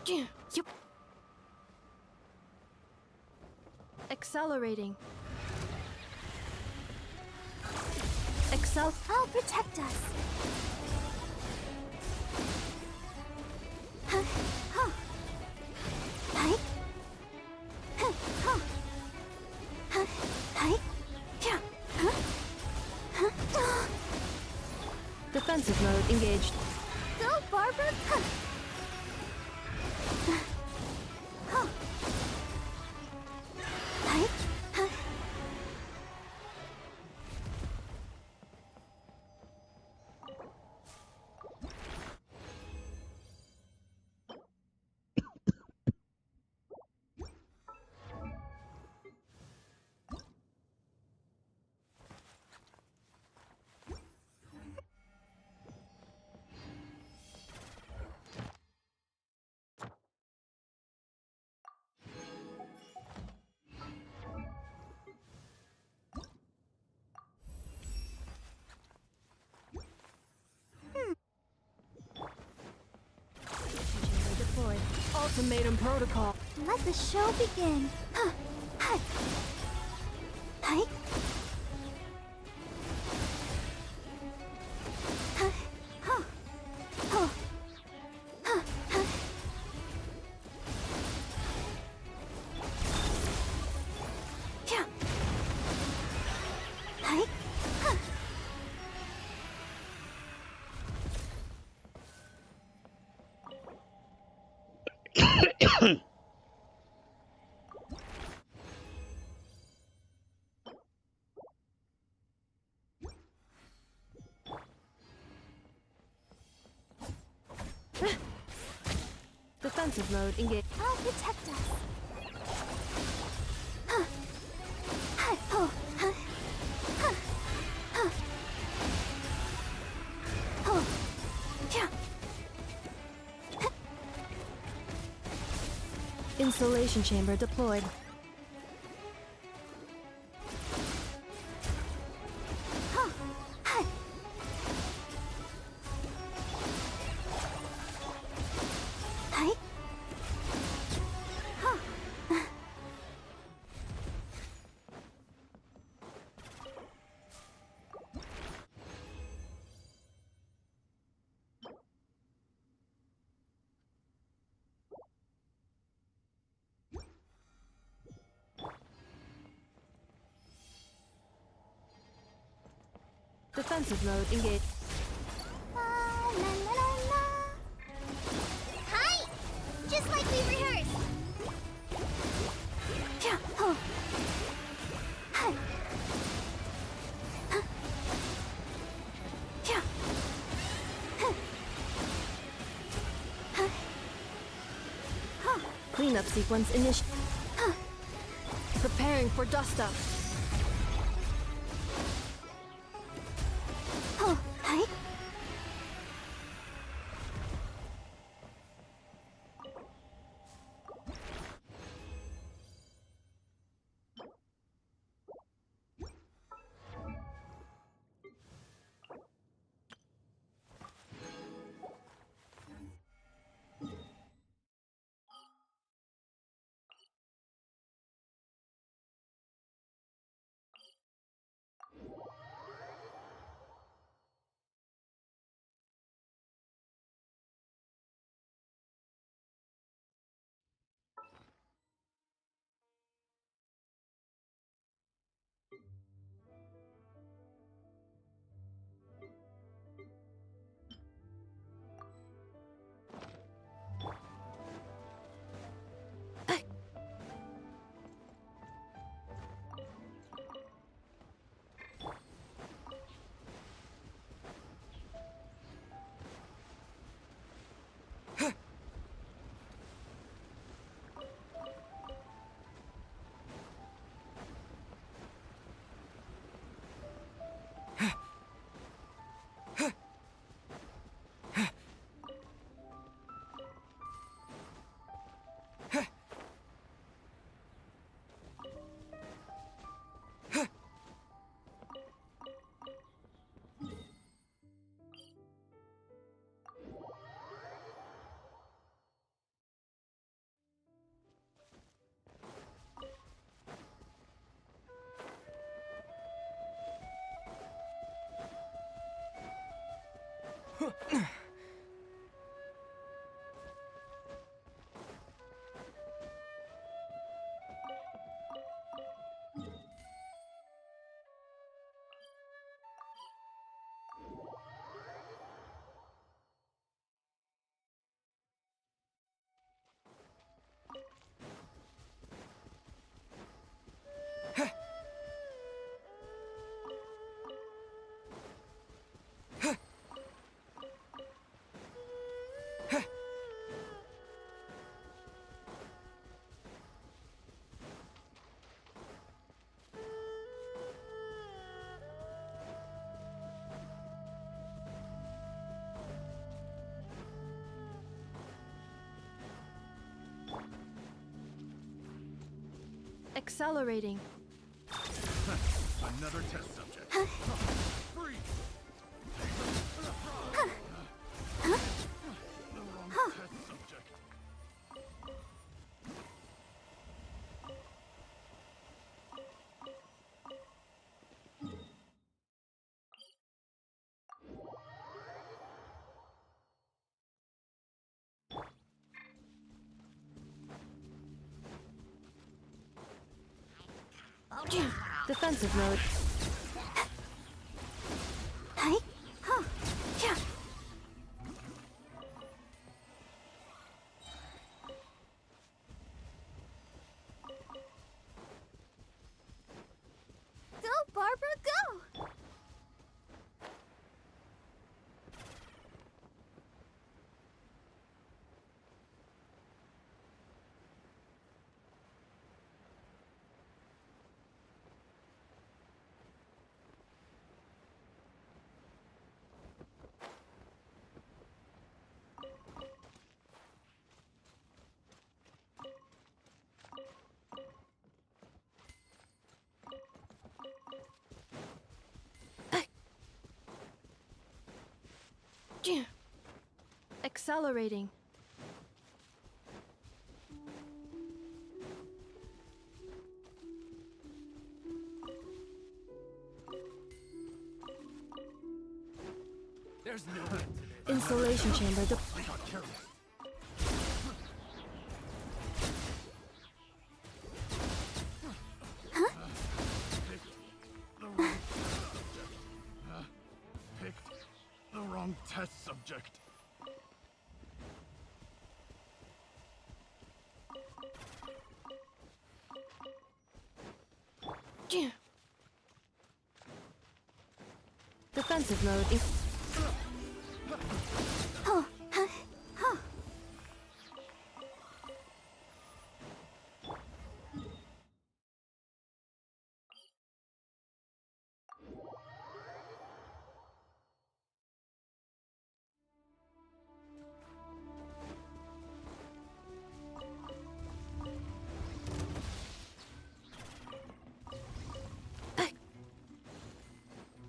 Yep. Accelerating. I'll protect us. Huh. Huh. Hi. Huh. Huh. Huh. Hi. Yeah. Huh. Huh. Defensive mode engaged. Go, Barber. Huh. Huh. Hi. Huh. Ultimatum protocol. Let the show begin. Huh. Hi. Hi. Huh. Huh. Huh. Huh. Huh. Yeah. Hi. Huh. Defensive mode engaged. I'll protect us. Huh. Hi. Oh. Huh. Huh. Huh. Oh. Yeah. Installation chamber deployed. Huh. Hi. Hi. Huh. Defensive mode engaged. La, la, la, la, la. Hi! Just like we rehearsed. Yeah. Oh. Hi. Huh. Yeah. Huh. Huh. Huh. Cleanup sequence initiated. Huh. Preparing for dust up. Oh. Hi. Accelerating. Another test subject. Freeze! The wrong test subject. Defensive mode. Hi. Huh. Yeah. Go, Barbara, go! Accelerating. There's no end to this. Insulation chamber. I got careless. Picked the wrong test subject. Defensive mode. Oh, huh. Huh.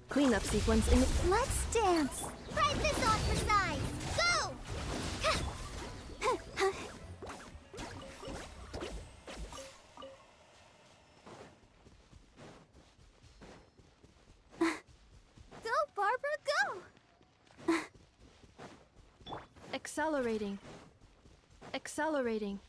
Cleanup sequence in. Let's dance! Ride this on for size! Go! Go, Barbara, go! Accelerating. Accelerating.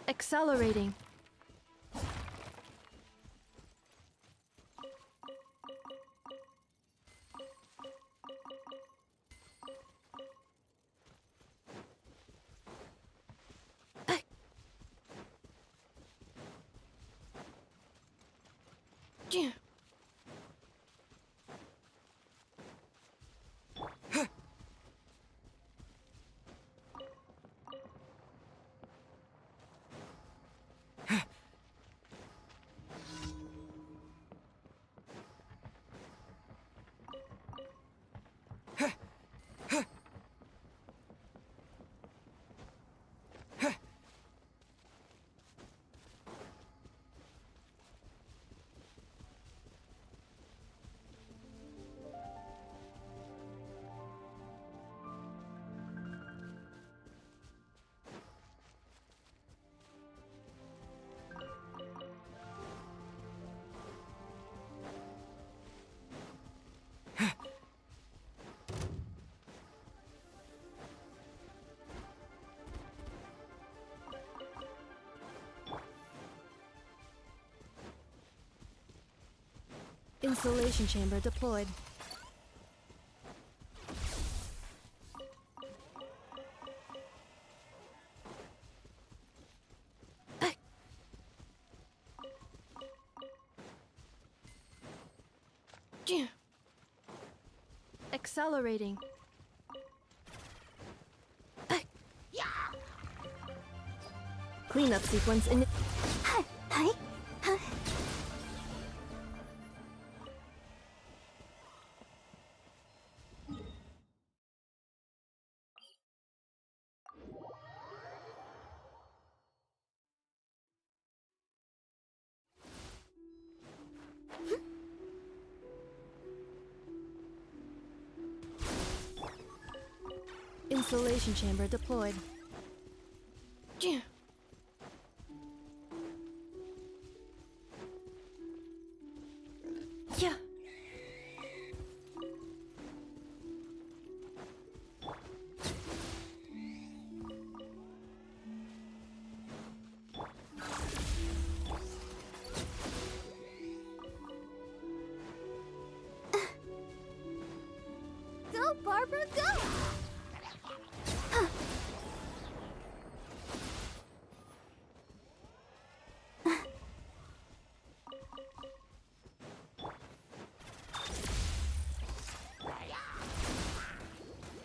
Accelerating. Insulation chamber deployed. Accelerating. Cleanup sequence in. Hi. Hi. Huh. Insulation chamber deployed. Yeah. Yeah. Go, Barbara, go!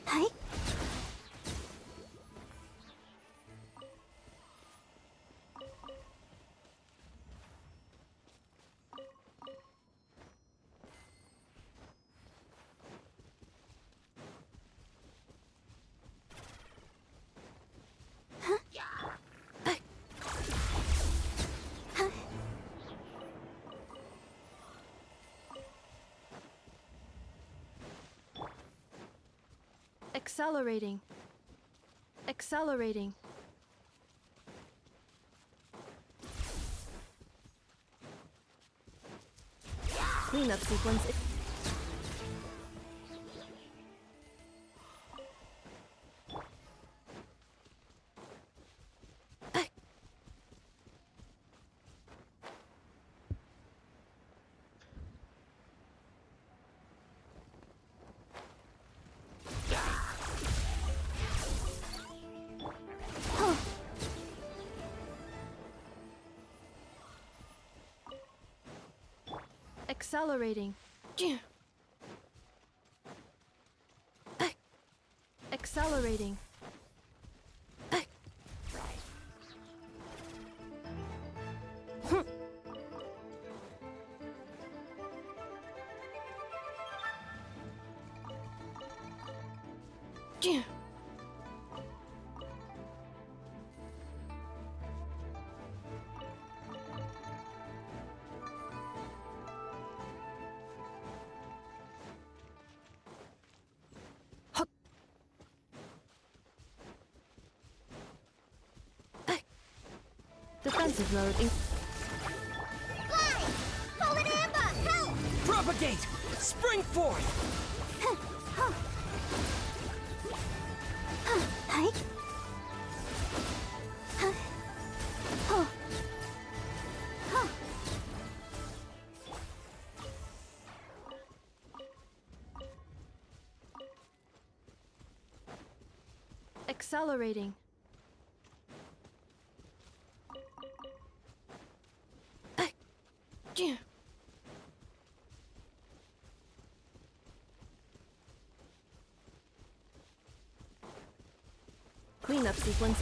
Hi. Accelerating. Accelerating. Cleanup sequence. Accelerating. Accelerating. Defensive mode. Fly! Hold it, Amber! Help! Propagate! Spring forth! Hi. Accelerating. Cleanup sequence.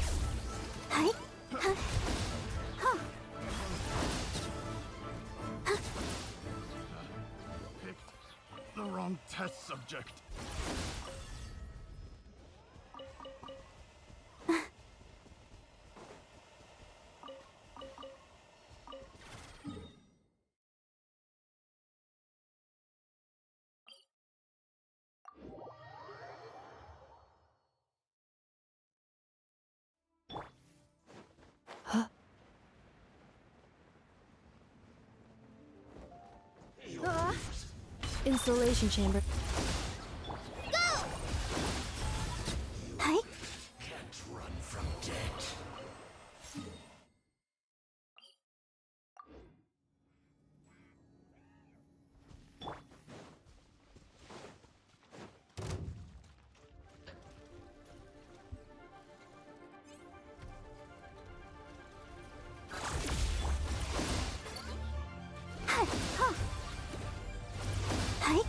Hi. Picked the wrong test subject. Insulation chamber. Hi. Can't run from death. Hi.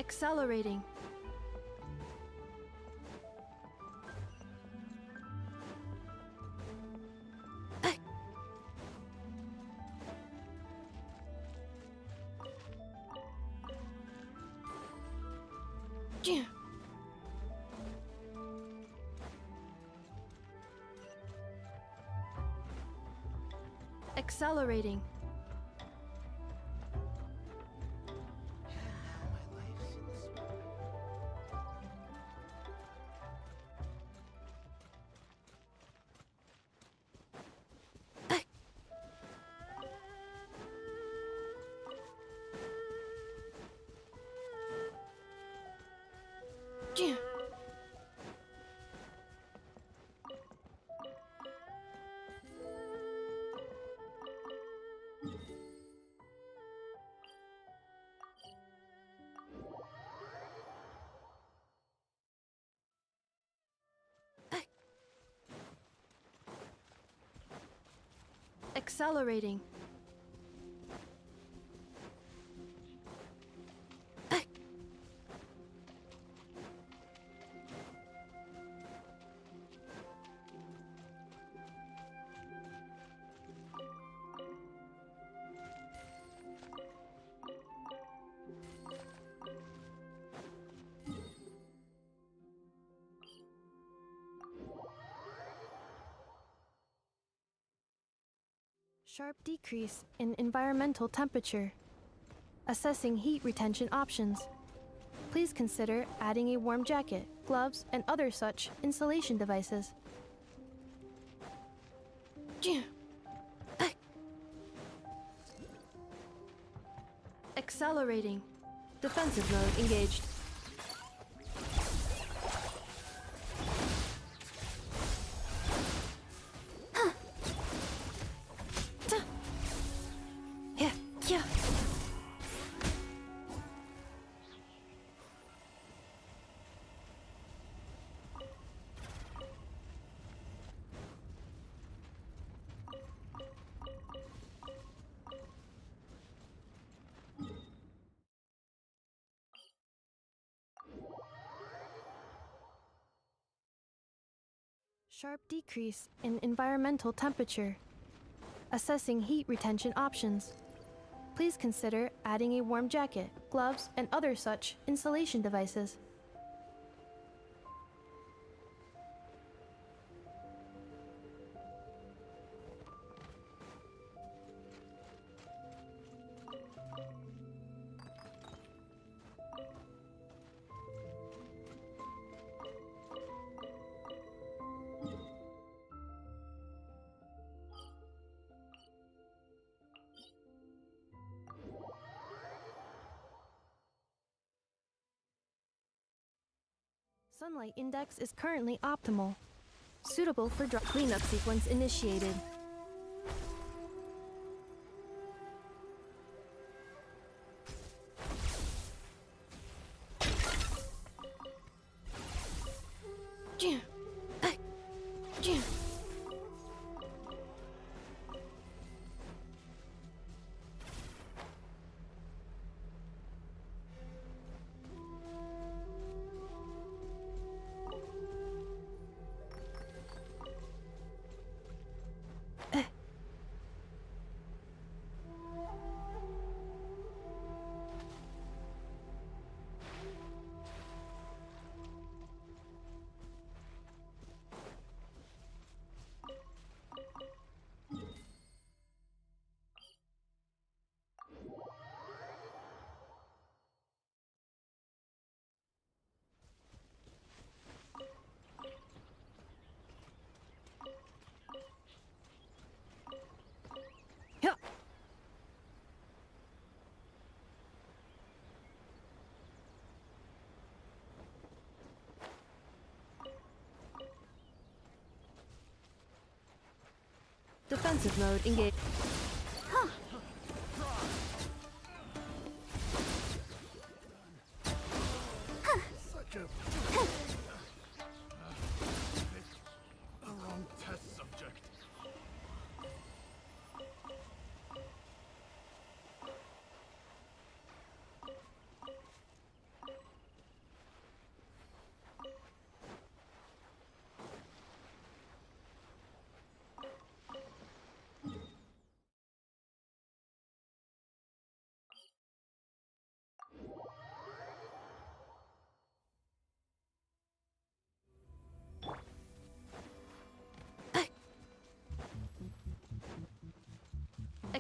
Accelerating. Accelerating. Accelerating. Sharp decrease in environmental temperature. Assessing heat retention options. Please consider adding a warm jacket, gloves, and other such insulation devices. Accelerating. Defensive mode engaged. Sharp decrease in environmental temperature. Assessing heat retention options. Please consider adding a warm jacket, gloves, and other such insulation devices. Sunlight index is currently optimal. Suitable for drop cleanup sequence initiated. Defensive mode engaged. Such a... the wrong test subject.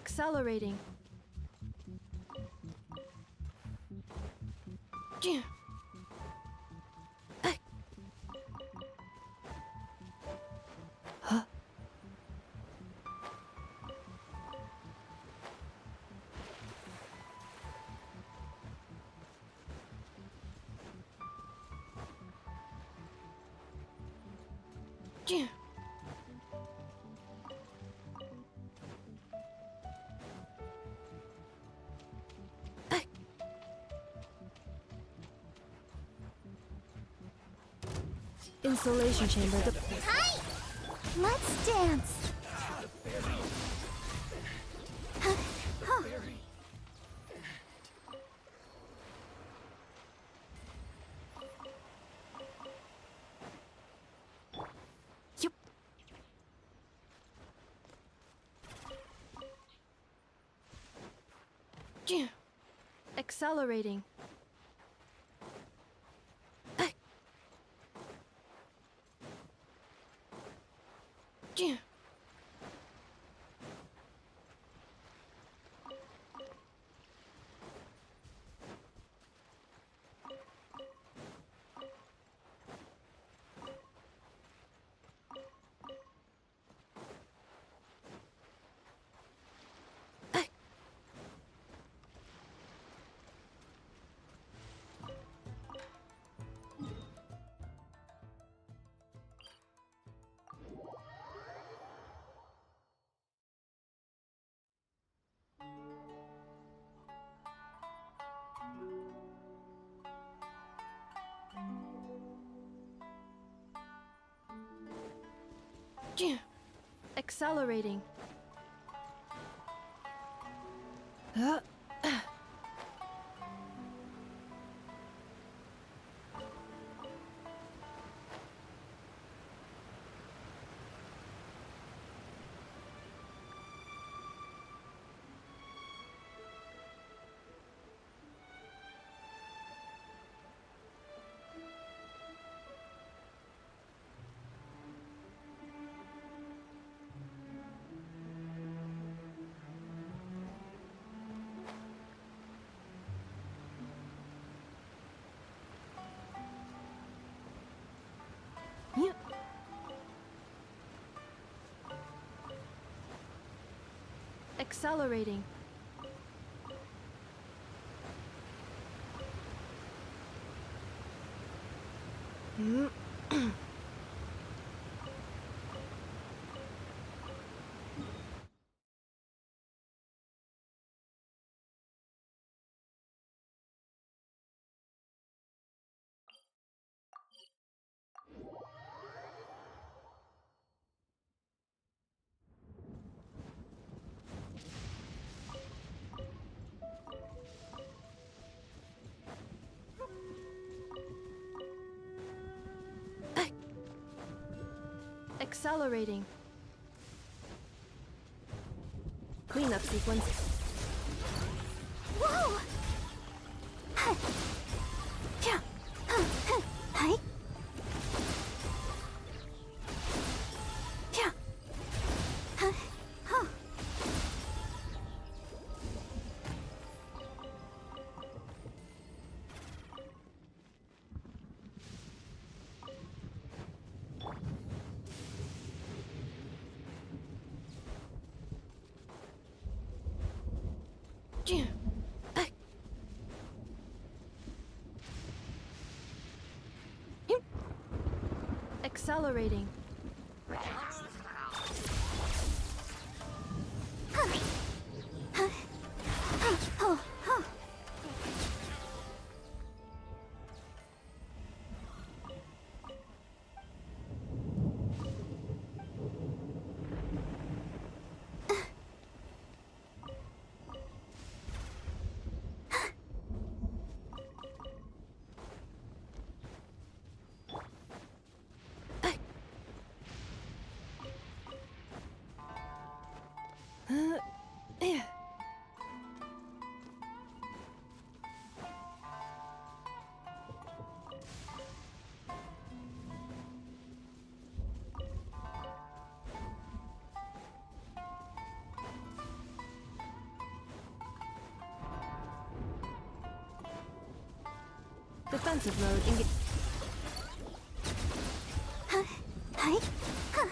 Accelerating. Huh? Insulation chamber. Hi! Let's dance. Yup. Accelerating. Accelerating. Yep. Accelerating. Accelerating. Cleanup sequence. Whoa! Hi. Accelerating. Defensive mode engage. Hi. Huh.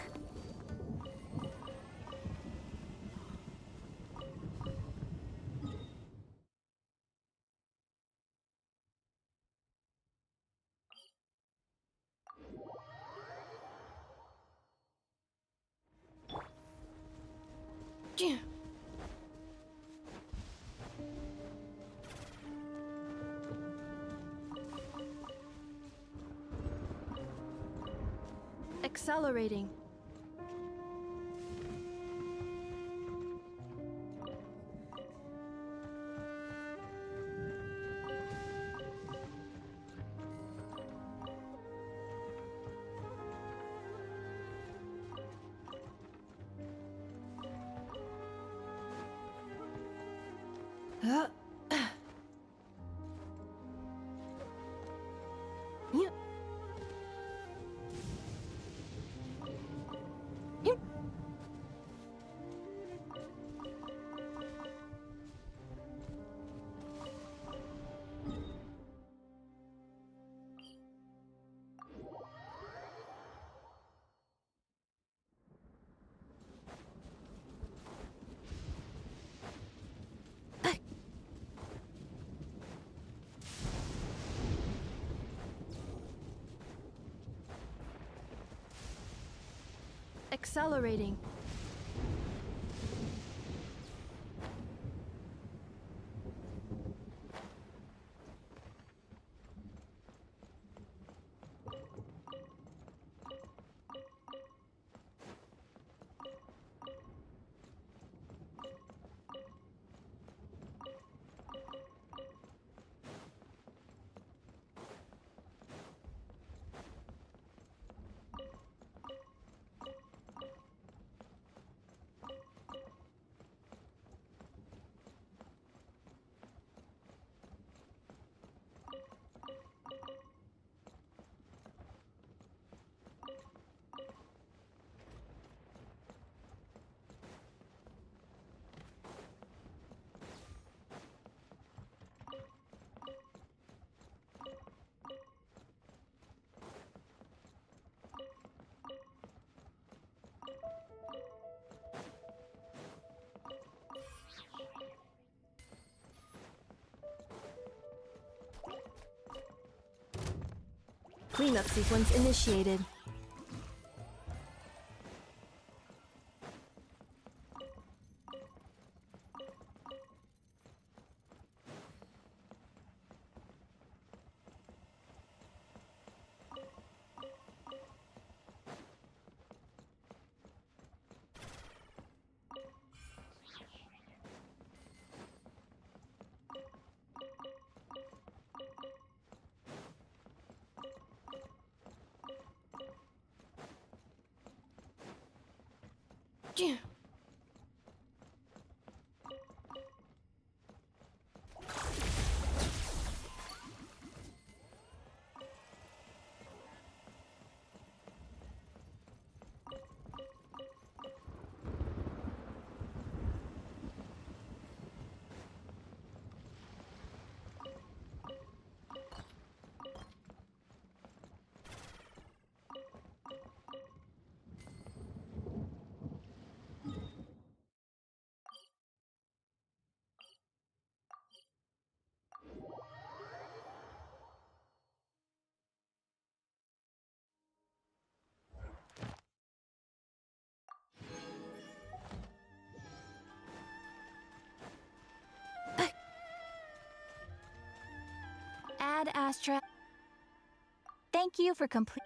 Accelerating. Yep. Yep. Accelerating. Cleanup sequence initiated. Ad Astra. Thank you for complete.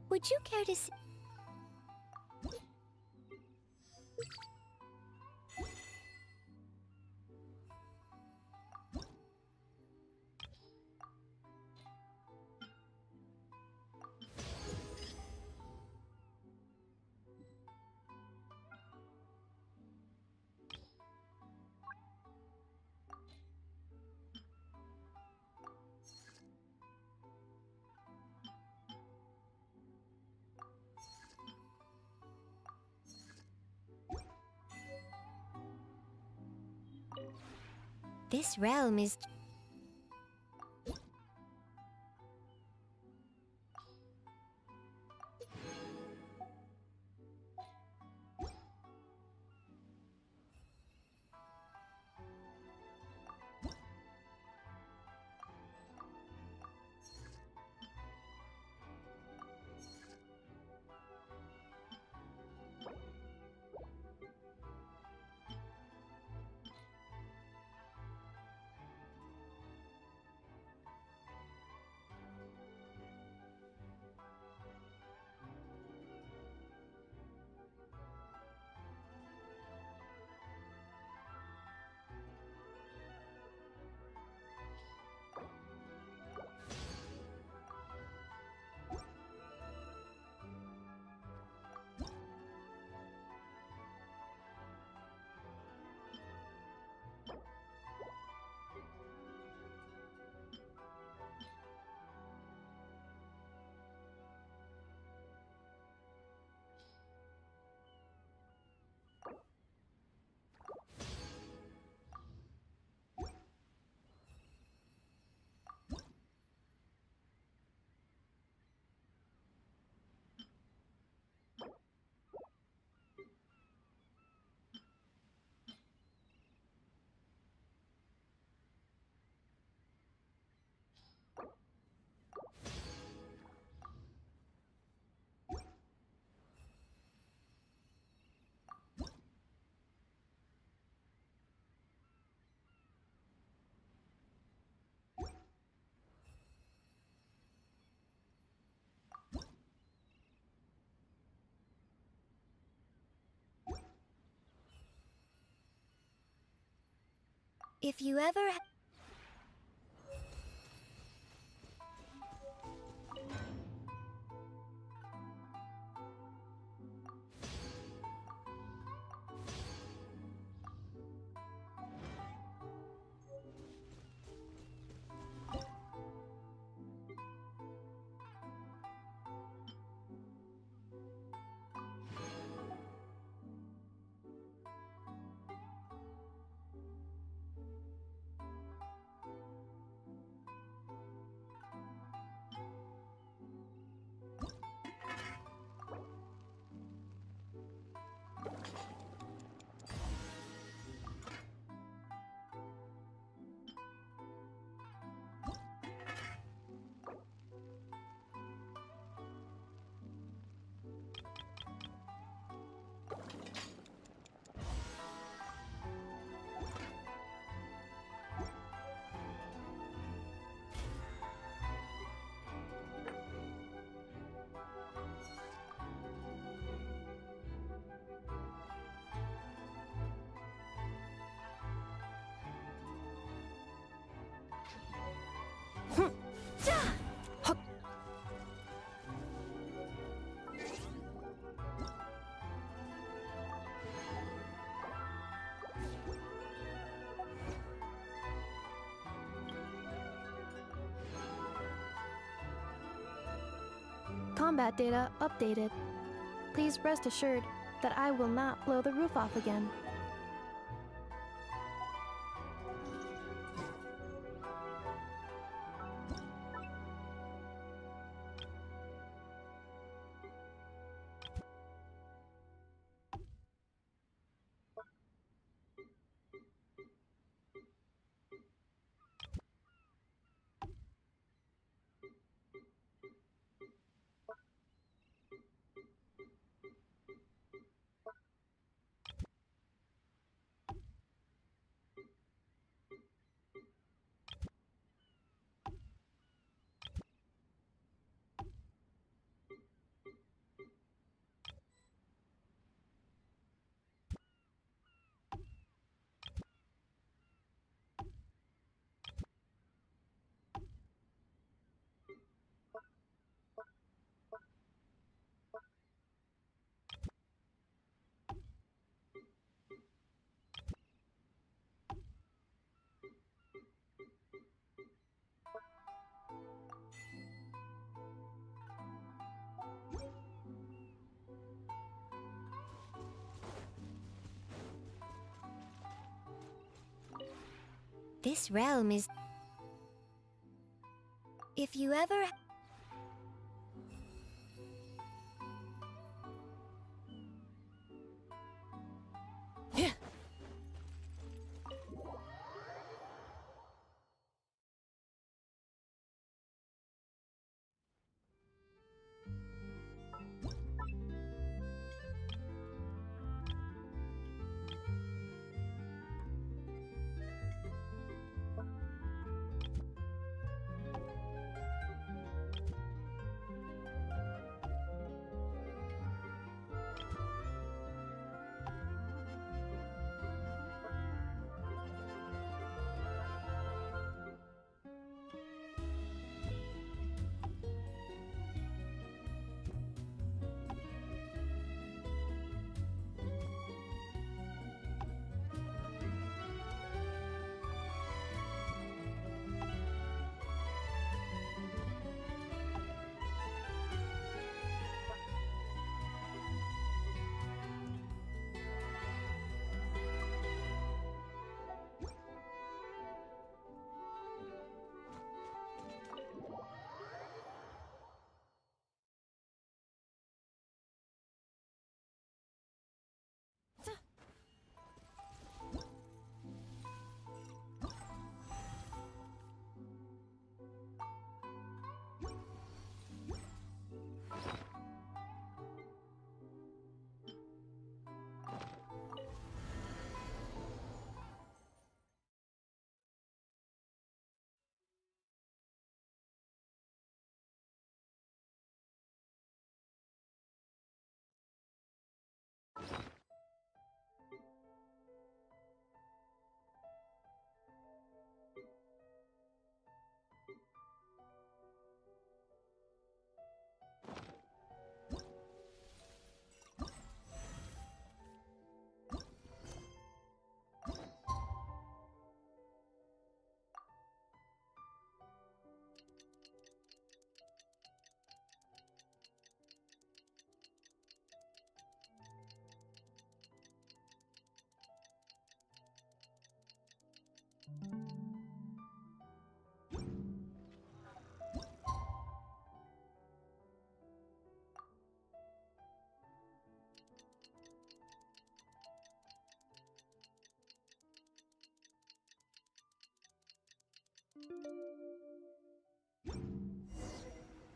Would you care to see? This realm is... If you ever... Combat data updated. Please rest assured that I will not blow the roof off again. This realm is... If you ever...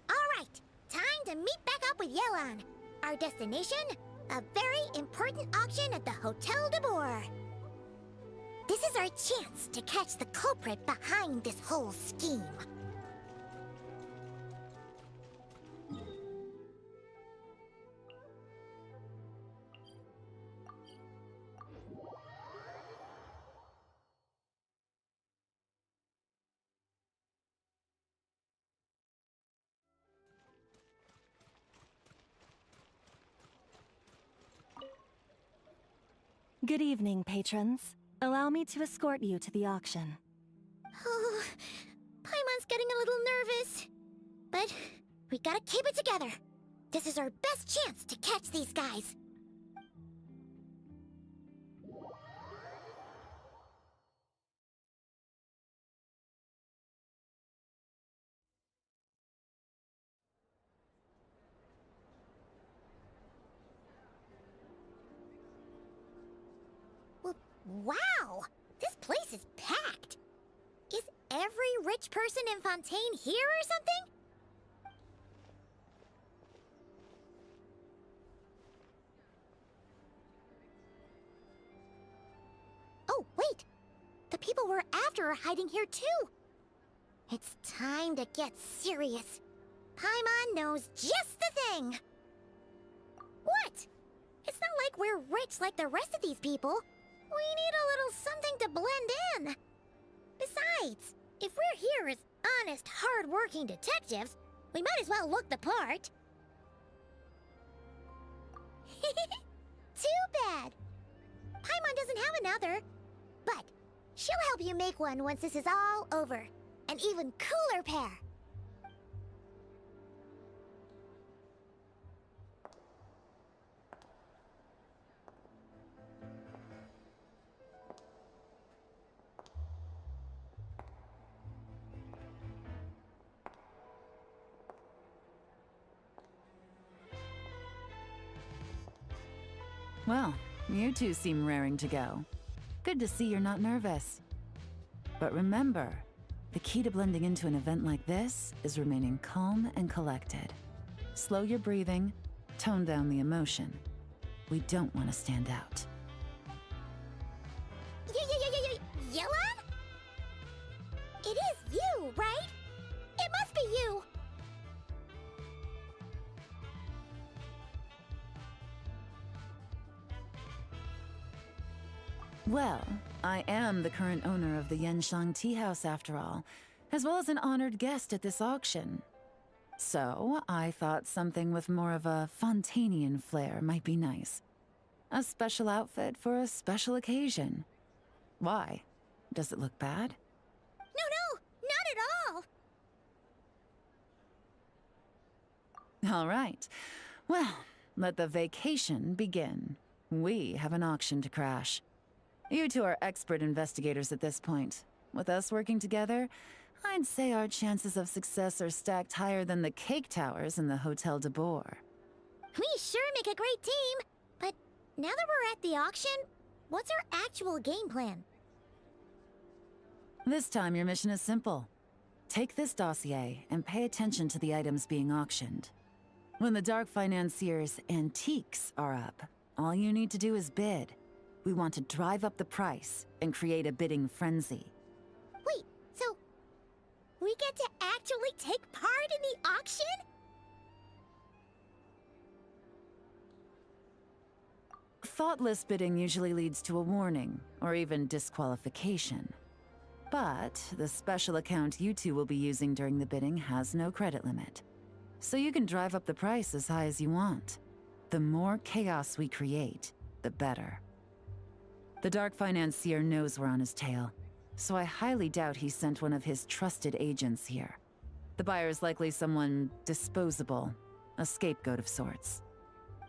Alright, time to meet back up with Yelan. Our destination? A very important auction at the Hotel de Boer. This is our chance to catch the culprit behind this whole scheme. Good evening, patrons. Allow me to escort you to the auction. Oh, Paimon's getting a little nervous. But we gotta keep it together. This is our best chance to catch these guys. Wow! This place is packed! Is every rich person in Fontaine here or something? Oh, wait! The people we're after are hiding here too! It's time to get serious. Paimon knows just the thing! What? It's not like we're rich like the rest of these people. We need a little something to blend in. Besides, if we're here as honest, hard-working detectives, we might as well look the part. Too bad. Paimon doesn't have another. But she'll help you make one once this is all over. An even cooler pair. Well, you two seem raring to go. Good to see you're not nervous. But remember, the key to blending into an event like this is remaining calm and collected. Slow your breathing, tone down the emotion. We don't want to stand out. Yelan? It is you, right? It must be you! Well, I am the current owner of the Yenshang Tea House after all, as well as an honored guest at this auction. So, I thought something with more of a Fontanian flair might be nice. A special outfit for a special occasion. Why? Does it look bad? No, not at all! All right. Well, let the vacation begin. We have an auction to crash. You two are expert investigators at this point. With us working together, I'd say our chances of success are stacked higher than the cake towers in the Hotel de Boer. We sure make a great team! But now that we're at the auction, what's our actual game plan? This time your mission is simple. Take this dossier and pay attention to the items being auctioned. When the Dark Financier's antiques are up, all you need to do is bid. We want to drive up the price and create a bidding frenzy. Wait, so we get to actually take part in the auction? Thoughtless bidding usually leads to a warning, or even disqualification. But the special account you two will be using during the bidding has no credit limit. So you can drive up the price as high as you want. The more chaos we create, the better. The Dark Financier knows we're on his tail, so I highly doubt he sent one of his trusted agents here. The buyer's likely someone disposable, a scapegoat of sorts.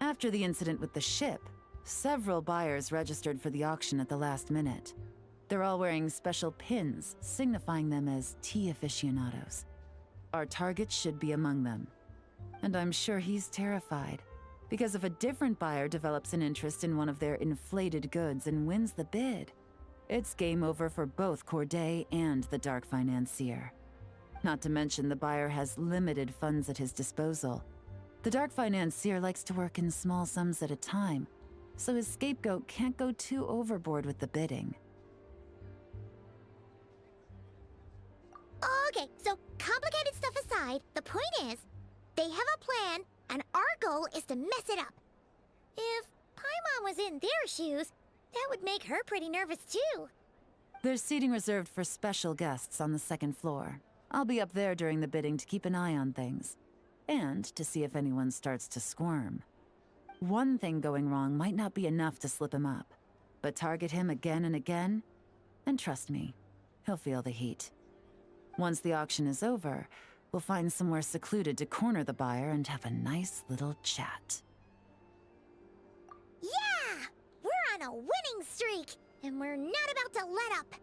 After the incident with the ship, several buyers registered for the auction at the last minute. They're all wearing special pins, signifying them as tea aficionados. Our target should be among them. And I'm sure he's terrified. Because if a different buyer develops an interest in one of their inflated goods and wins the bid, it's game over for both Corday and the Dark Financier. Not to mention the buyer has limited funds at his disposal. The Dark Financier likes to work in small sums at a time, so his scapegoat can't go too overboard with the bidding. Okay, so complicated stuff aside, the point is, they have a plan, and our goal is to mess it up. If Paimon was in their shoes, that would make her pretty nervous too. There's seating reserved for special guests on the second floor. I'll be up there during the bidding to keep an eye on things. And to see if anyone starts to squirm. One thing going wrong might not be enough to slip him up. But target him again and again, and trust me, he'll feel the heat. Once the auction is over, we'll find somewhere secluded to corner the buyer and have a nice little chat. Yeah! We're on a winning streak, and we're not about to let up.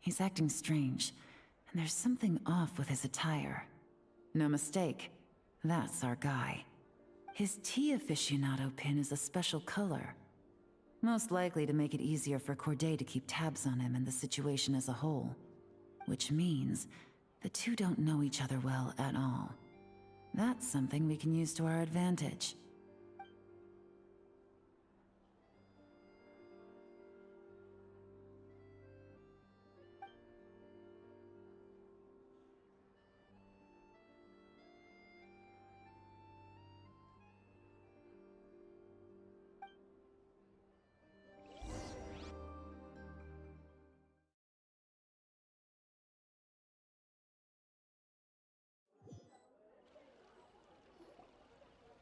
He's acting strange, and there's something off with his attire. No mistake, that's our guy. His tea aficionado pin is a special color. Most likely to make it easier for Corday to keep tabs on him and the situation as a whole. Which means the two don't know each other well at all. That's something we can use to our advantage.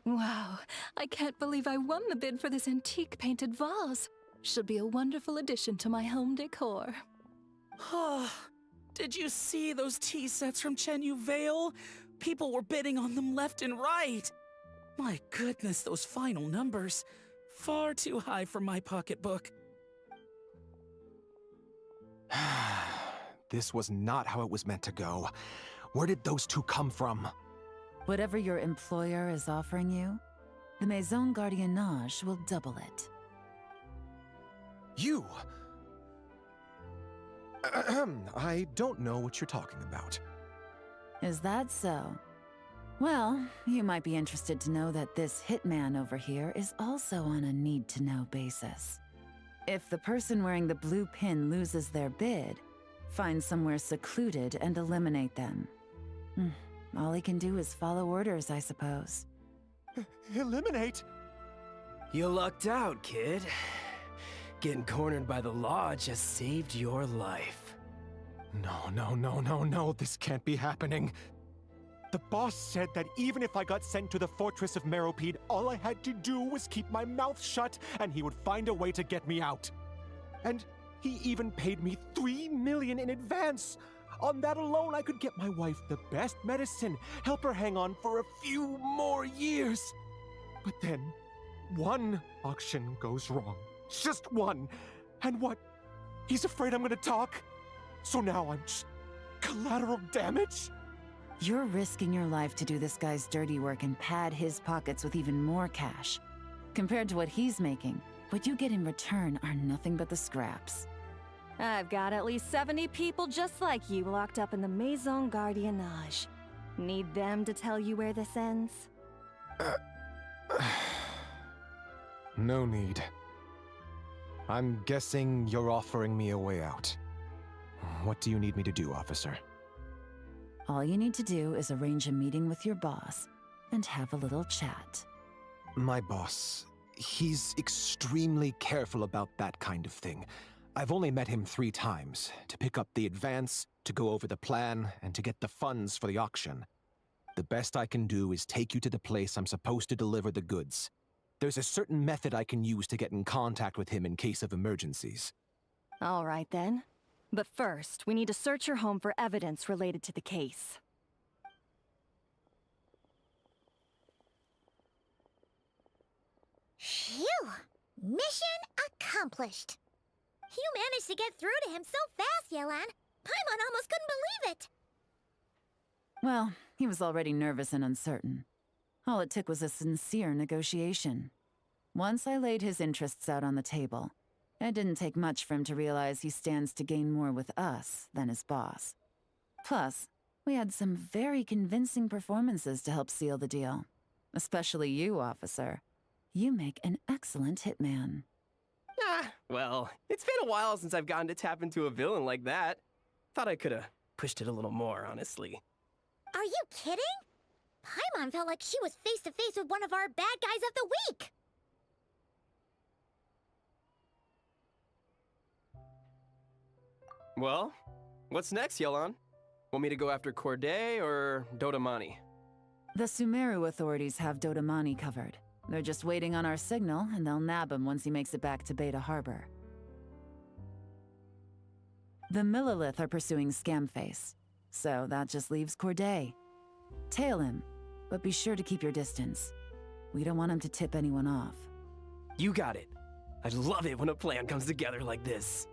Wow, I can't believe I won the bid for this antique painted vase. Should be a wonderful addition to my home decor. Did you see those tea sets from Chenyu Vale? People were bidding on them left and right. My goodness, those final numbers. Far too high for my pocketbook. This was not how it was meant to go. Where did those two come from? Whatever your employer is offering you, the Maison Gardiennage will double it. You! I don't know what you're talking about. Is that so? Well, you might be interested to know that this hitman over here is also on a need-to-know basis. If the person wearing the blue pin loses their bid, find somewhere secluded and eliminate them. All he can do is follow orders, I suppose. Eliminate? You lucked out, kid. Getting cornered by the law just saved your life. No, this can't be happening. The boss said that even if I got sent to the Fortress of Meropide, all I had to do was keep my mouth shut and he would find a way to get me out. And he even paid me 3 million in advance. On that alone, I could get my wife the best medicine, help her hang on for a few more years. But then, one auction goes wrong. Just one. And what? He's afraid I'm gonna talk? So now I'm just collateral damage? You're risking your life to do this guy's dirty work and pad his pockets with even more cash. Compared to what he's making, what you get in return are nothing but the scraps. I've got at least 70 people just like you locked up in the Maison Gardiennage. Need them to tell you where this ends? No need. I'm guessing you're offering me a way out. What do you need me to do, officer? All you need to do is arrange a meeting with your boss and have a little chat. My boss, he's extremely careful about that kind of thing. I've only met him 3 times, to pick up the advance, to go over the plan, and to get the funds for the auction. The best I can do is take you to the place I'm supposed to deliver the goods. There's a certain method I can use to get in contact with him in case of emergencies. All right then. But first, we need to search your home for evidence related to the case. Phew! Mission accomplished. You managed to get through to him so fast, Yelan. Paimon almost couldn't believe it. Well, he was already nervous and uncertain. All it took was a sincere negotiation. Once I laid his interests out on the table, it didn't take much for him to realize he stands to gain more with us than his boss. Plus, we had some very convincing performances to help seal the deal. Especially you, officer. You make an excellent hitman. Well, it's been a while since I've gotten to tap into a villain like that. Thought I could have pushed it a little more, honestly. Are you kidding? Paimon felt like she was face to face with one of our bad guys of the week. Well, what's next, Yelan? Want me to go after Corday or Dodamani? The Sumeru authorities have Dodamani covered. They're just waiting on our signal, and they'll nab him once he makes it back to Beta Harbor. The Millilith are pursuing Scamface, so that just leaves Corday. Tail him, but be sure to keep your distance. We don't want him to tip anyone off. You got it. I love it when a plan comes together like this.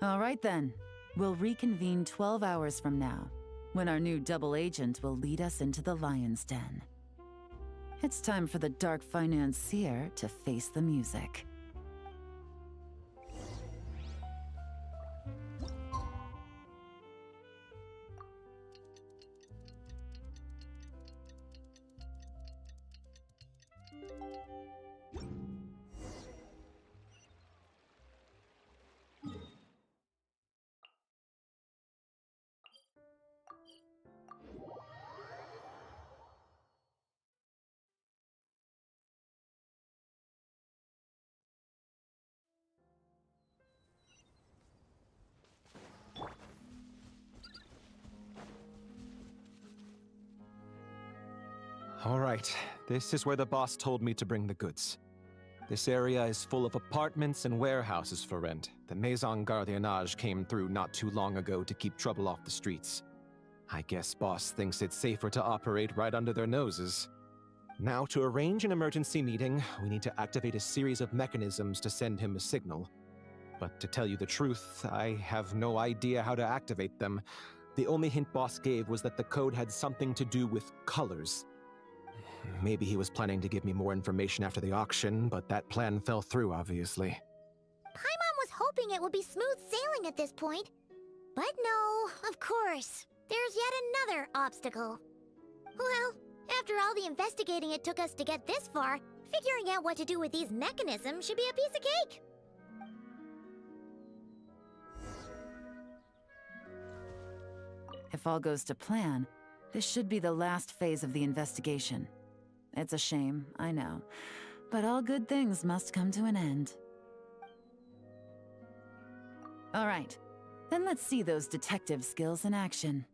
All right then. We'll reconvene 12 hours from now, when our new double agent will lead us into the Lion's Den. It's time for the dark financier to face the music. All right, this is where the boss told me to bring the goods. This area is full of apartments and warehouses for rent. The Maison Gardiennage came through not too long ago to keep trouble off the streets. I guess boss thinks it's safer to operate right under their noses. Now, to arrange an emergency meeting, we need to activate a series of mechanisms to send him a signal. But to tell you the truth, I have no idea how to activate them. The only hint boss gave was that the code had something to do with colors. Maybe he was planning to give me more information after the auction, but that plan fell through, obviously. Paimon was hoping it would be smooth sailing at this point. But no, of course. There's yet another obstacle. Well, after all the investigating it took us to get this far, figuring out what to do with these mechanisms should be a piece of cake. If all goes to plan, this should be the last phase of the investigation. It's a shame, I know, but all good things must come to an end. All right, then let's see those detective skills in action.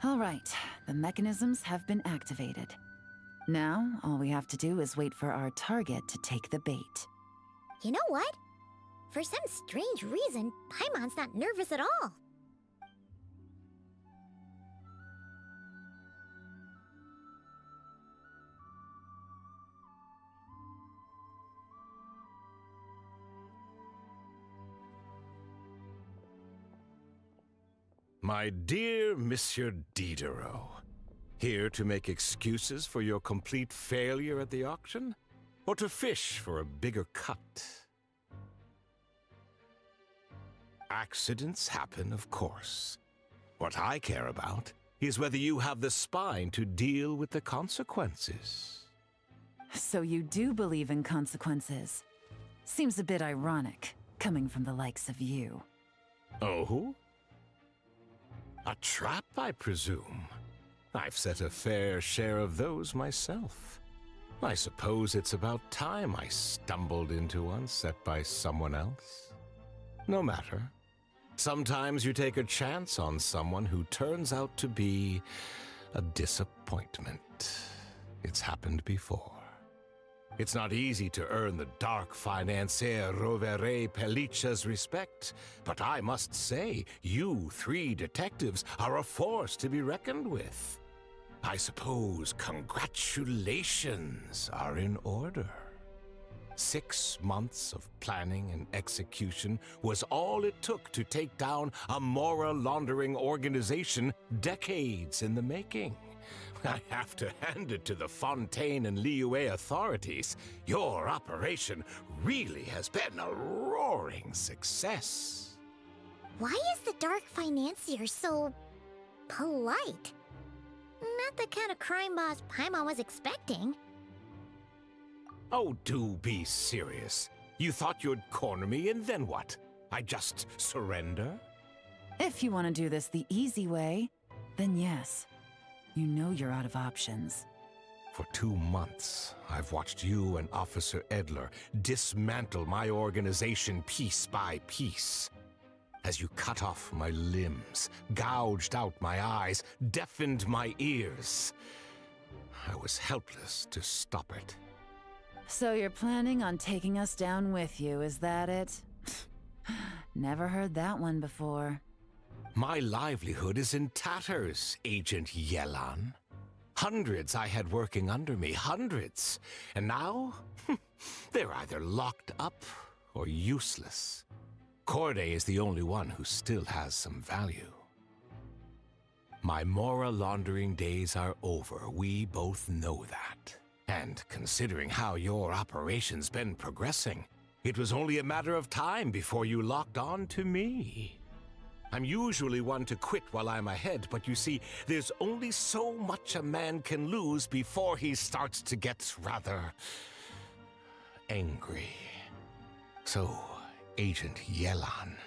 All right, the mechanisms have been activated. Now, all we have to do is wait for our target to take the bait. You know what? For some strange reason, Paimon's not nervous at all. My dear Monsieur Diderot, here to make excuses for your complete failure at the auction? Or to fish for a bigger cut? Accidents happen, of course. What I care about is whether you have the spine to deal with the consequences. So you do believe in consequences. Seems a bit ironic, coming from the likes of you. Oh? A trap, I presume. I've set a fair share of those myself. I suppose it's about time I stumbled into one set by someone else. No matter. Sometimes you take a chance on someone who turns out to be a disappointment. It's happened before. It's not easy to earn the dark financier Rovere Pelliccia's respect, but I must say, you three detectives are a force to be reckoned with. I suppose congratulations are in order. 6 months of planning and execution was all it took to take down a moral laundering organization decades in the making. I have to hand it to the Fontaine and Liyue authorities. Your operation really has been a roaring success. Why is the Dark Financier so polite? Not the kind of crime boss Paimon was expecting. Oh, do be serious. You thought you'd corner me, and then what? I just surrender? If you want to do this the easy way, then yes. You know you're out of options. For 2 months, I've watched you and Officer Edler dismantle my organization piece by piece. As you cut off my limbs, gouged out my eyes, deafened my ears. I was helpless to stop it. So you're planning on taking us down with you, is that it? Never heard that one before. My livelihood is in tatters, Agent Yelan. Hundreds I had working under me, hundreds. And now, they're either locked up or useless. Corday is the only one who still has some value. My moral laundering days are over, we both know that. And considering how your operation's been progressing, it was only a matter of time before you locked on to me. I'm usually one to quit while I'm ahead, but you see, there's only so much a man can lose before he starts to get rather angry. So, Agent Yelan,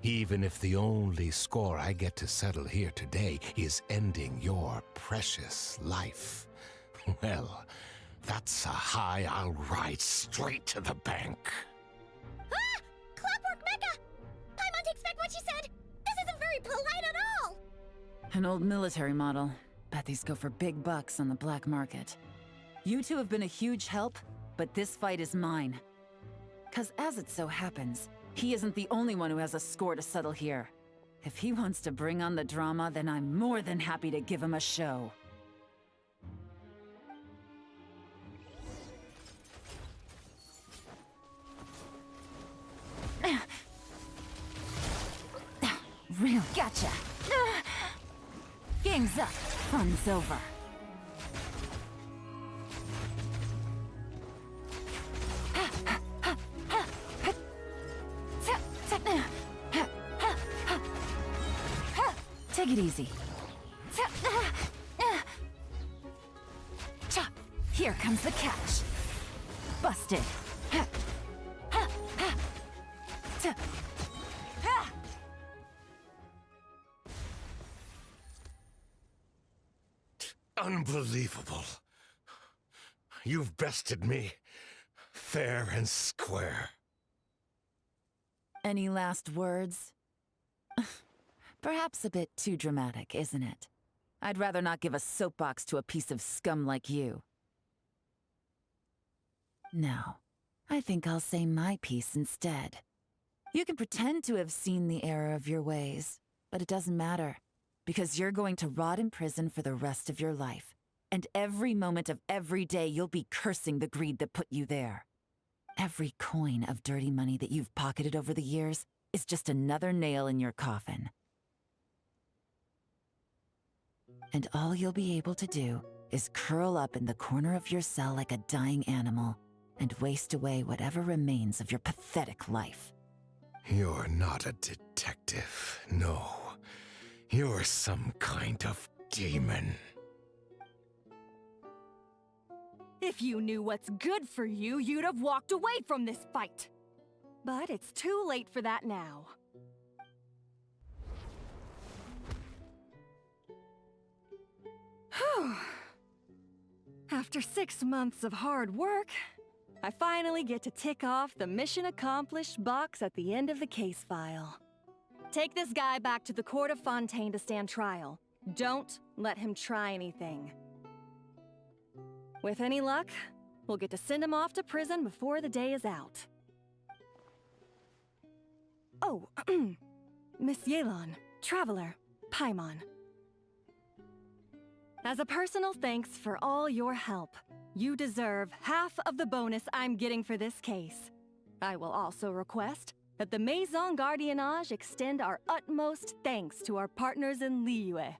even if the only score I get to settle here today is ending your precious life, well, that's a high I'll ride straight to the bank. Ah! Clockwork Mecha! Paimon takes back what she said! This isn't very polite at all! An old military model. Bet these go for big bucks on the black market. You two have been a huge help, but this fight is mine. 'Cause as it so happens, he isn't the only one who has a score to settle here. If he wants to bring on the drama, then I'm more than happy to give him a show. Real gotcha. Game's up. Fun's over. Take it easy. Here comes the catch. Busted. Unbelievable. You've bested me, fair and square. Any last words? Perhaps a bit too dramatic, isn't it? I'd rather not give a soapbox to a piece of scum like you. No, I think I'll say my piece instead. You can pretend to have seen the error of your ways, but it doesn't matter, because you're going to rot in prison for the rest of your life. And every moment of every day you'll be cursing the greed that put you there. Every coin of dirty money that you've pocketed over the years is just another nail in your coffin. And all you'll be able to do is curl up in the corner of your cell like a dying animal and waste away whatever remains of your pathetic life. You're not a detective, no. You're some kind of demon. If you knew what's good for you, you'd have walked away from this fight. But it's too late for that now. Whew. After 6 months of hard work, I finally get to tick off the mission accomplished box at the end of the case file. Take this guy back to the court of Fontaine to stand trial. Don't let him try anything. With any luck, we'll get to send him off to prison before the day is out. Oh, Miss Yelan, Traveler, Paimon. As a personal thanks for all your help, you deserve half of the bonus I'm getting for this case. I will also request that the Maison Gardiennage extend our utmost thanks to our partners in Liyue.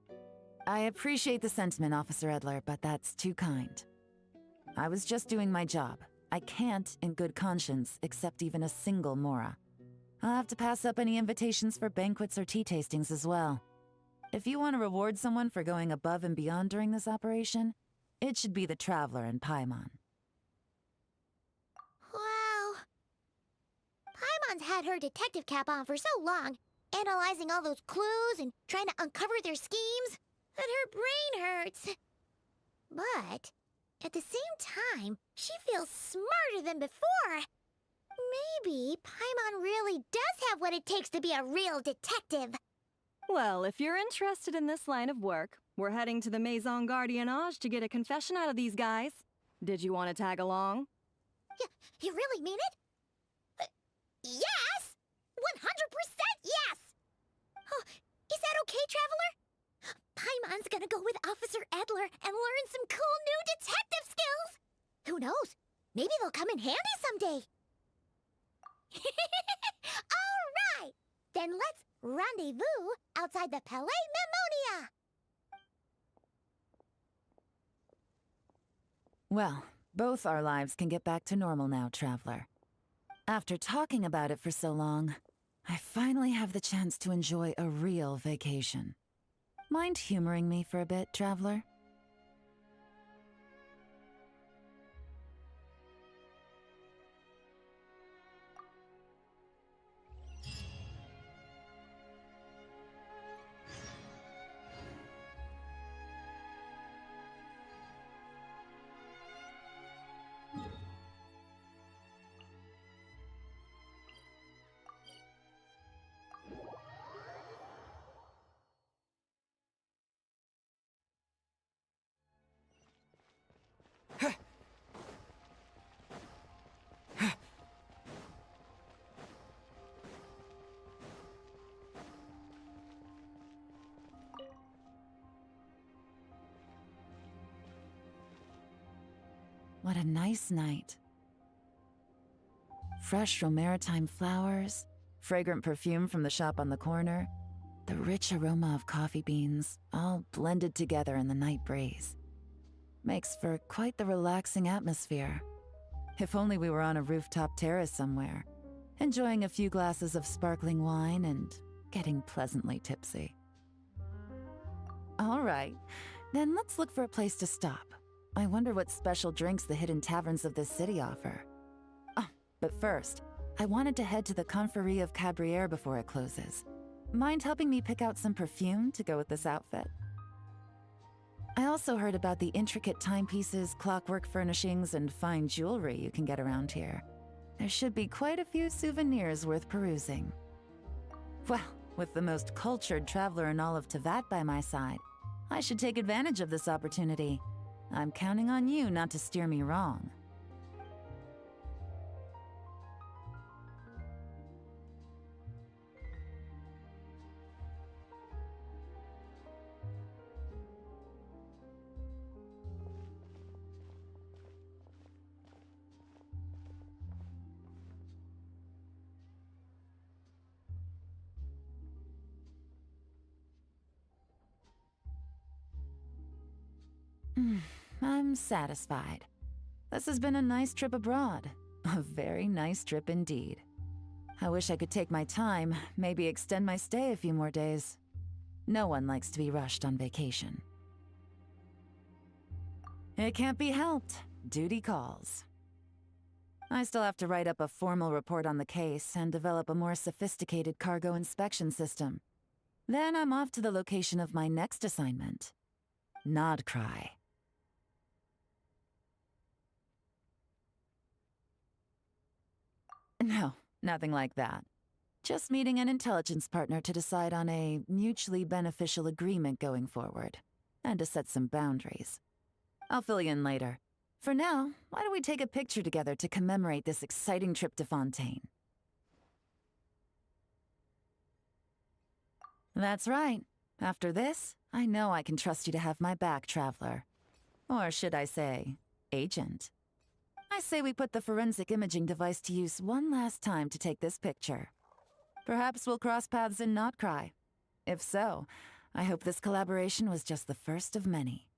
I appreciate the sentiment, Officer Edler, but that's too kind. I was just doing my job. I can't, in good conscience, accept even a single Mora. I'll have to pass up any invitations for banquets or tea tastings as well. If you want to reward someone for going above and beyond during this operation, it should be the Traveler and Paimon. Wow. Paimon's had her detective cap on for so long, analyzing all those clues and trying to uncover their schemes, that her brain hurts. But at the same time, she feels smarter than before. Maybe Paimon really does have what it takes to be a real detective. Well, if you're interested in this line of work, we're heading to the Maison Gardiennage to get a confession out of these guys. Did you want to tag along? You really mean it? Yes! 100% yes! Oh, is that okay, Traveler? Paimon's gonna go with Officer Edler and learn some cool new detective skills! Who knows? Maybe they'll come in handy someday! Alright! Then let's rendezvous outside the Palais Memonia! Well, both our lives can get back to normal now, Traveler. After talking about it for so long, I finally have the chance to enjoy a real vacation. Mind humoring me for a bit, Traveler? What a nice night. Fresh maritime flowers, fragrant perfume from the shop on the corner, the rich aroma of coffee beans, all blended together in the night breeze. Makes for quite the relaxing atmosphere. If only we were on a rooftop terrace somewhere, enjoying a few glasses of sparkling wine and getting pleasantly tipsy. All right, then let's look for a place to stop. I wonder what special drinks the hidden taverns of this city offer. Oh, but first, I wanted to head to the Confrérie of Cabrières before it closes. Mind helping me pick out some perfume to go with this outfit? I also heard about the intricate timepieces, clockwork furnishings, and fine jewelry you can get around here. There should be quite a few souvenirs worth perusing. Well, with the most cultured traveler in all of Teyvat by my side, I should take advantage of this opportunity. I'm counting on you not to steer me wrong. I'm satisfied. This has been a nice trip abroad. A very nice trip indeed. I wish I could take my time, maybe extend my stay a few more days. No one likes to be rushed on vacation. It can't be helped. Duty calls. I still have to write up a formal report on the case and develop a more sophisticated cargo inspection system. Then I'm off to the location of my next assignment. Nod-Krai. No, nothing like that. Just meeting an intelligence partner to decide on a mutually beneficial agreement going forward, and to set some boundaries. I'll fill you in later. For now, why don't we take a picture together to commemorate this exciting trip to Fontaine? That's right. After this, I know I can trust you to have my back, Traveler. Or should I say, Agent. I say we put the forensic imaging device to use one last time to take this picture. Perhaps we'll cross paths in Nod-Krai. If so, I hope this collaboration was just the first of many.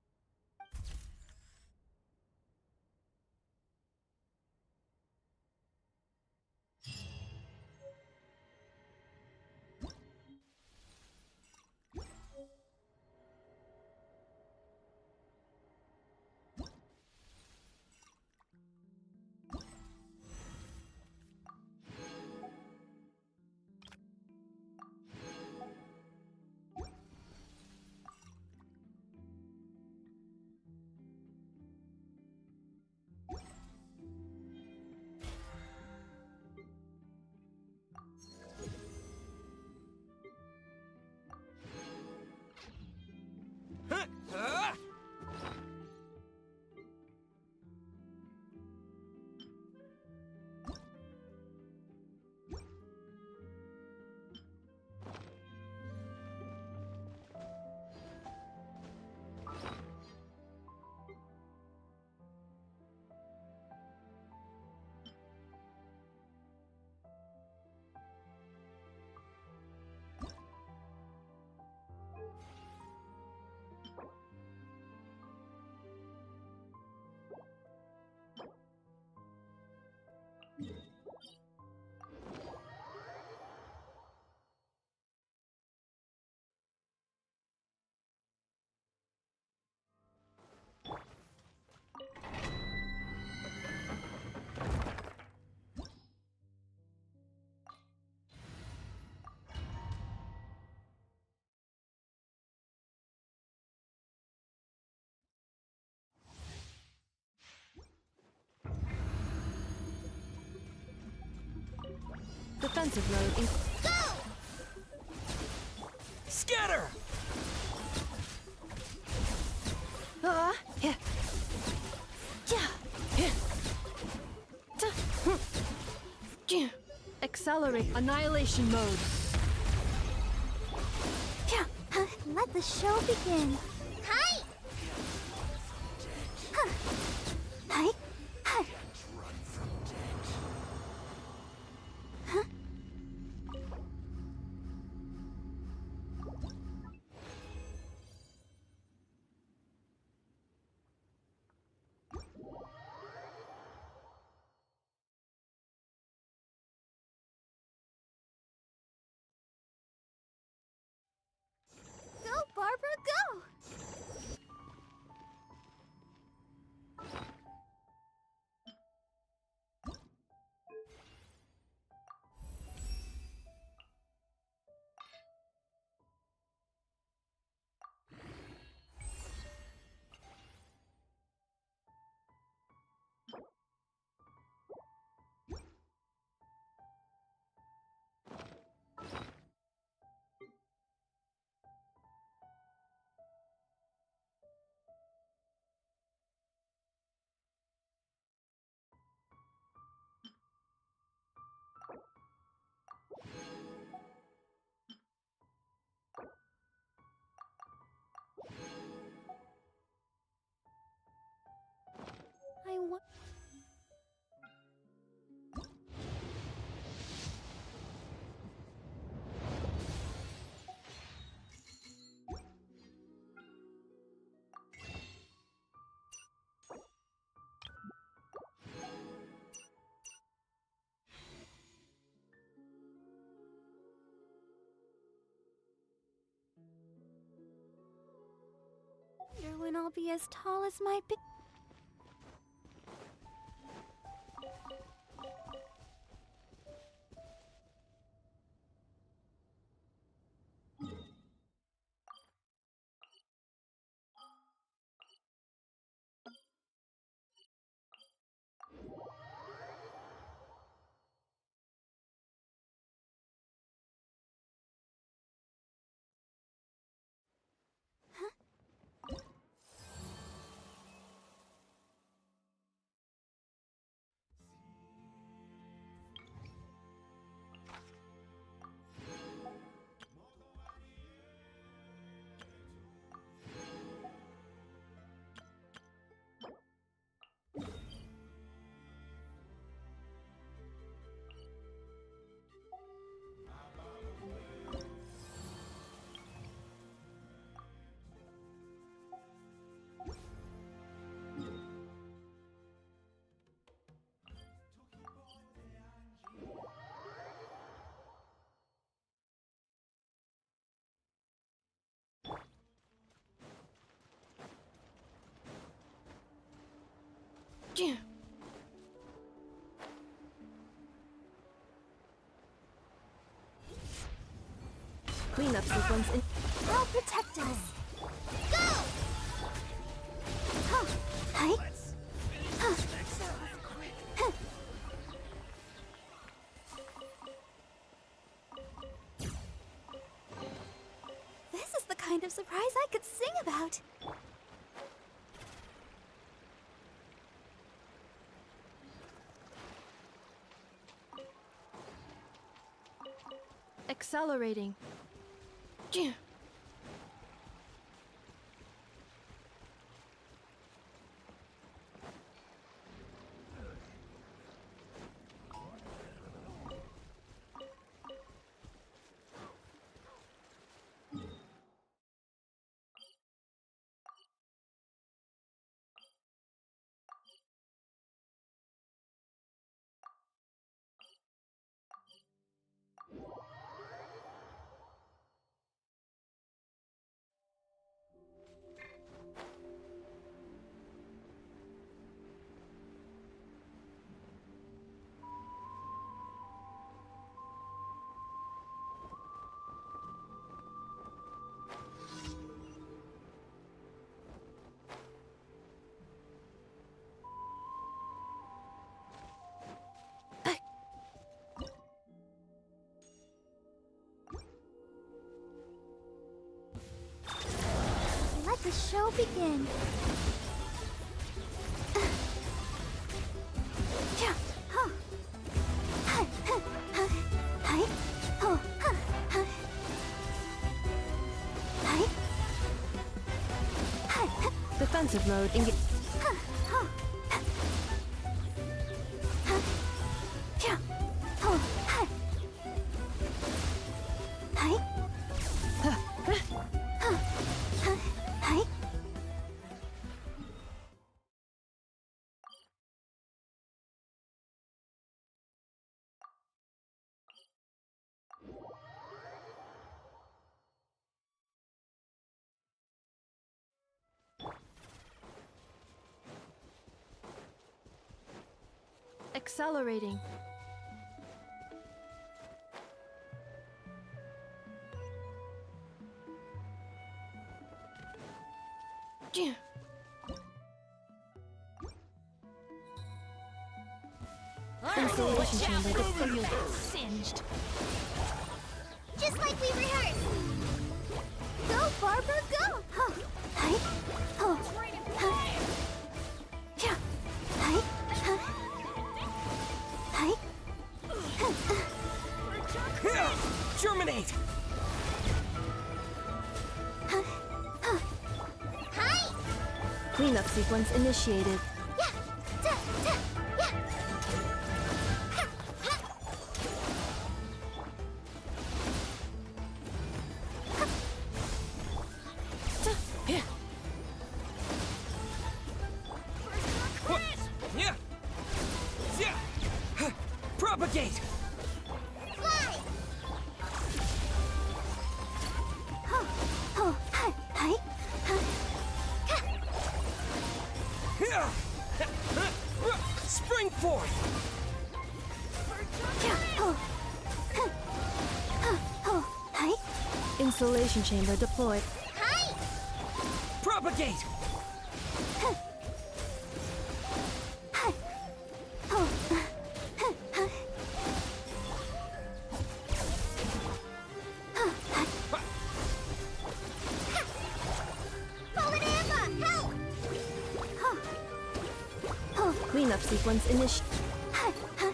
Defensive mode in Scatter! yeah. Yeah. Yeah. Accelerate. Annihilation mode. Yeah. Let the show begin. Hi! Huh. Hi! Hi! Huh? Go, Barbara, go! I want. Wonder when I'll be as tall as my Cleanup sequence in. I'll protect us. Go! Huh. Hi. Huh. Huh. This is the kind of surprise I could sing about. Accelerating. Let the show begin. Defensive mode engage. Accelerating. Installation chamber deployed. Singed. Just like we rehearsed. Go, Barbara, go! Huh. Hi. Oh. Huh. Yeah. Hi. Huh. Hi. Germinate! Hi. Cleanup sequence initiated. Yeah. Da, da, yeah. Ha, ha. Yeah. Yeah. Yeah. Propagate! Fly. Oh, oh, hi, hi, huh. Ha. Yeah. Spring forth! Yeah. Oh. Huh. Huh. Oh, hi. Installation chamber deployed. Hi. Propagate! Huh. Hi. Oh. Huh. Huh. Huh. Hi. Ha. Fallen Amba, help! Oh. Oh. Cleanup sequence initiated. Hi. Hi.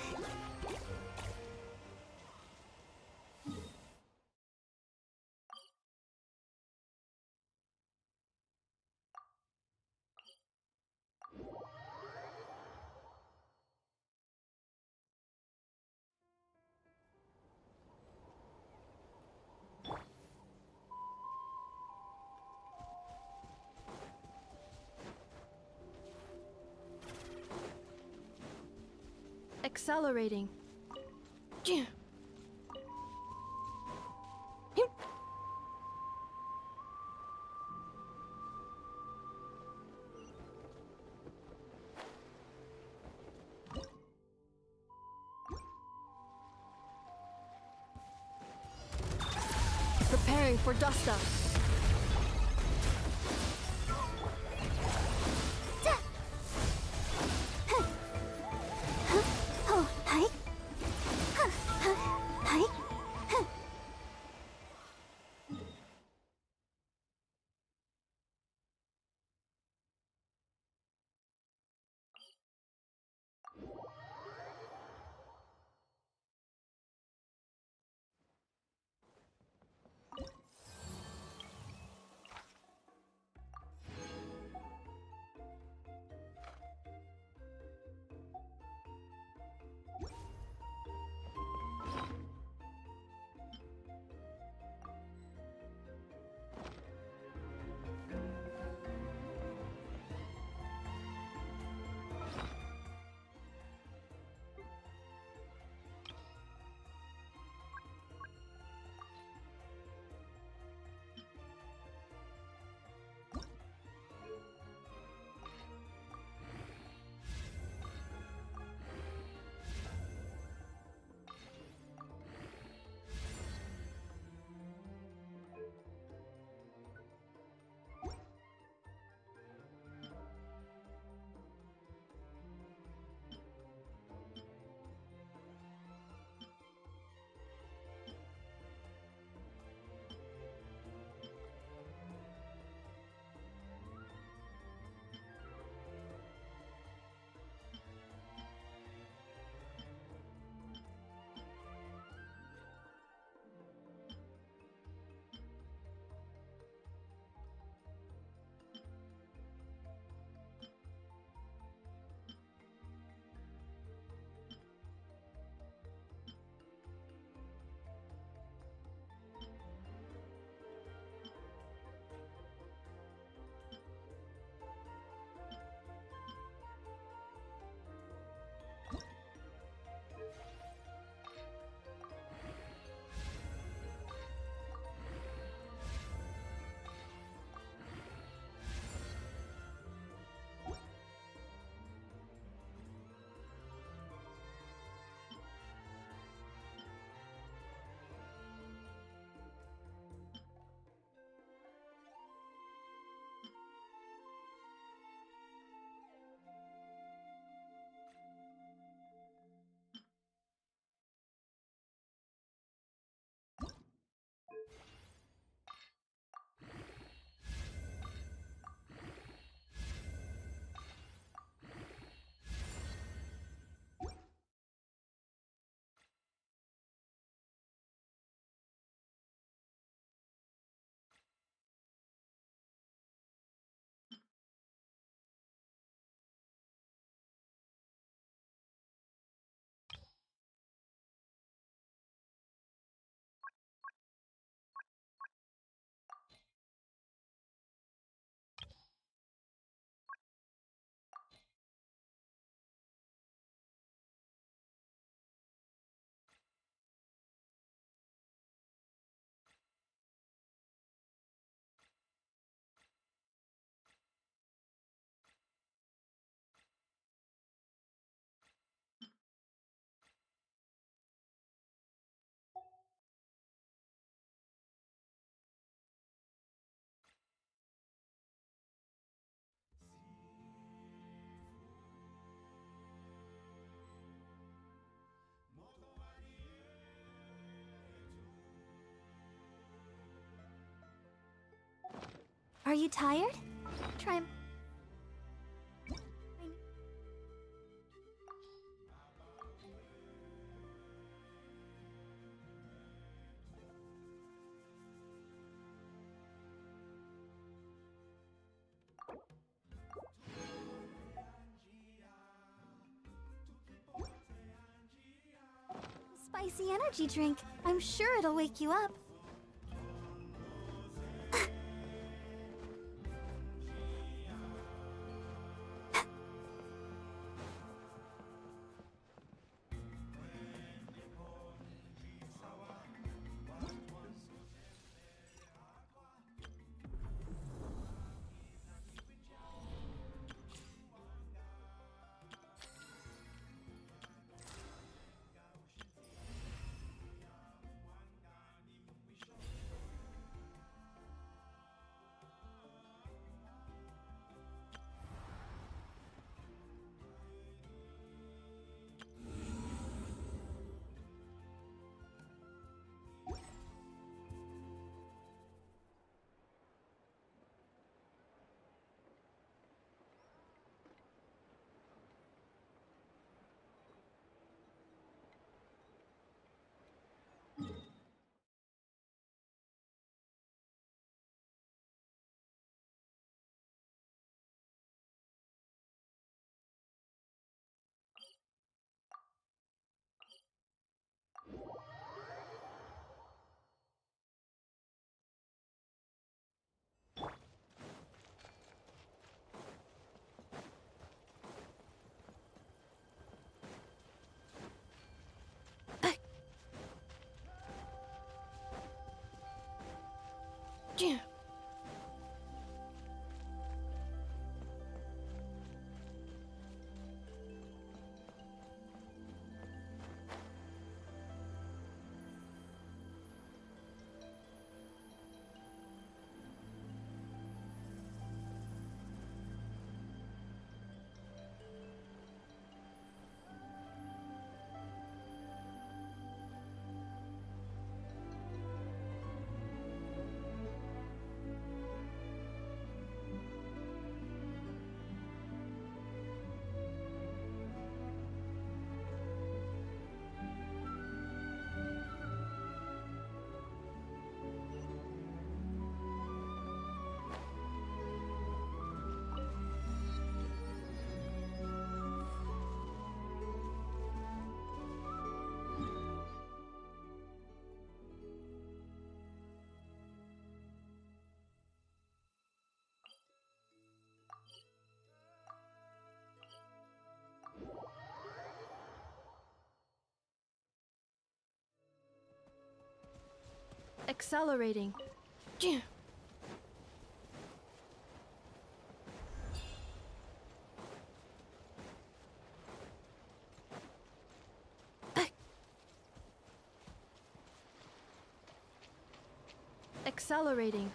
Accelerating. Preparing for dust-up. Oh, hi. Hi. Are you tired? Try. Spicy energy drink. I'm sure it'll wake you up. Accelerating. Accelerating.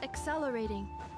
Accelerating.